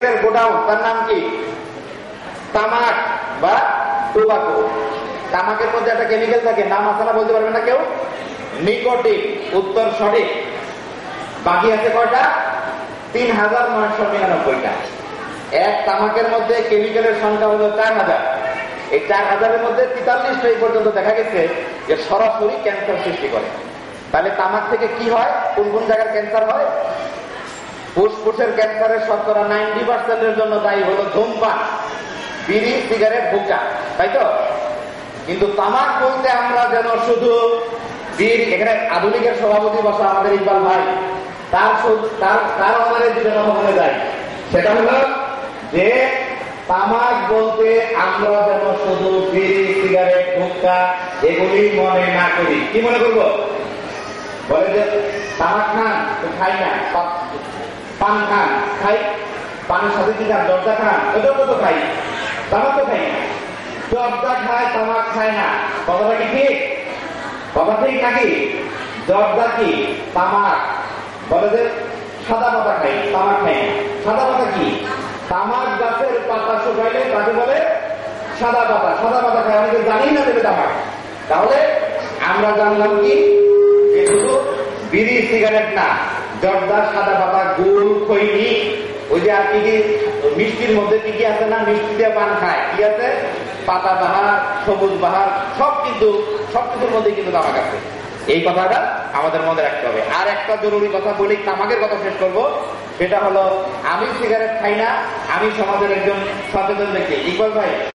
Godown, তার নাম কি? তামাক বা টোবাকো। তামাকের মধ্যে একটা কেমিক্যাল থাকে, নাম আছে না বলতে পারবেন না কেউ? নিকোটিন। উত্তর সঠিক। বাকি আছে কয়টা? ৩,৯৯৯টা। এক তামাকের মধ্যে কেমিক্যালের সংখ্যা হলো ৪,০০০। এই ৪,০০০-এর মধ্যে ৪৩টা এই পর্যন্ত দেখা গেছে যে সরাসরি ক্যান্সার সৃষ্টি করে। তাহলে তামাক থেকে কি হয়? কোন কোন জায়গার ক্যান্সার হয়? ফুসফুসের ক্যান্সারের শতকরা 90%-এর জন্য দায়ী হলো ধূমপান, বিড়ি, সিগারেট, হুক্কা, তাই তো? কিন্তু তামাক বলতে আমরা যেন শুধু বীর, এখানে আধুনিকের সভাপতি বসা আমাদের ইকবাল ভাই, তার আমাদের যেটা কথা বলে যায় সেটা হলো যে তামাক বলতে আমরা যেন শুধু বিড়ি, সিগারেট, হুক্কা এগুলি মনে না করি। কি মনে করবো? বলে যে তামাক খান তো খাই না, পান খান খাই, পানের সাথে কি খান? জর্দা খান, ওটা তো খাই, তামাক তো খাই না। জর্দা খায়, তামাক খায় না, কথাটা কি ঠিক? কথা ঠিক নাকি? জর্দা কি? তামাক। বলে যে সাদা পাতা খাই, তামাক খাই না। সাদা পাতা কি? তামাক গাছের পাতা শুকাইলে তাকে বলে সাদা পাতা। সাদা পাতা খায়, অনেকে জানি না দেবে তামাক। তাহলে আমরা জানলাম কি যে শুধু বিড়ি, সিগারেট না, জর্দা, সাদা পাতা, গুড়, খৈনি, ওই যে আর কি কি মিষ্টির মধ্যে কি কি আছে না, মিষ্টি দিয়ে পান খায়, কি আছে? পাতা বাহার, সবুজ বাহার, সব কিন্তু সবকিছুর মধ্যে কিন্তু তামাক আছে। এই কথাটা আমাদের মনে রাখতে হবে। আর একটা জরুরি কথা বলি, তামাকের কথা শেষ করবো, সেটা হলো আমি সিগারেট খাই না, আমি সমাজের একজন সচেতন ব্যক্তি। ইকবাল ভাই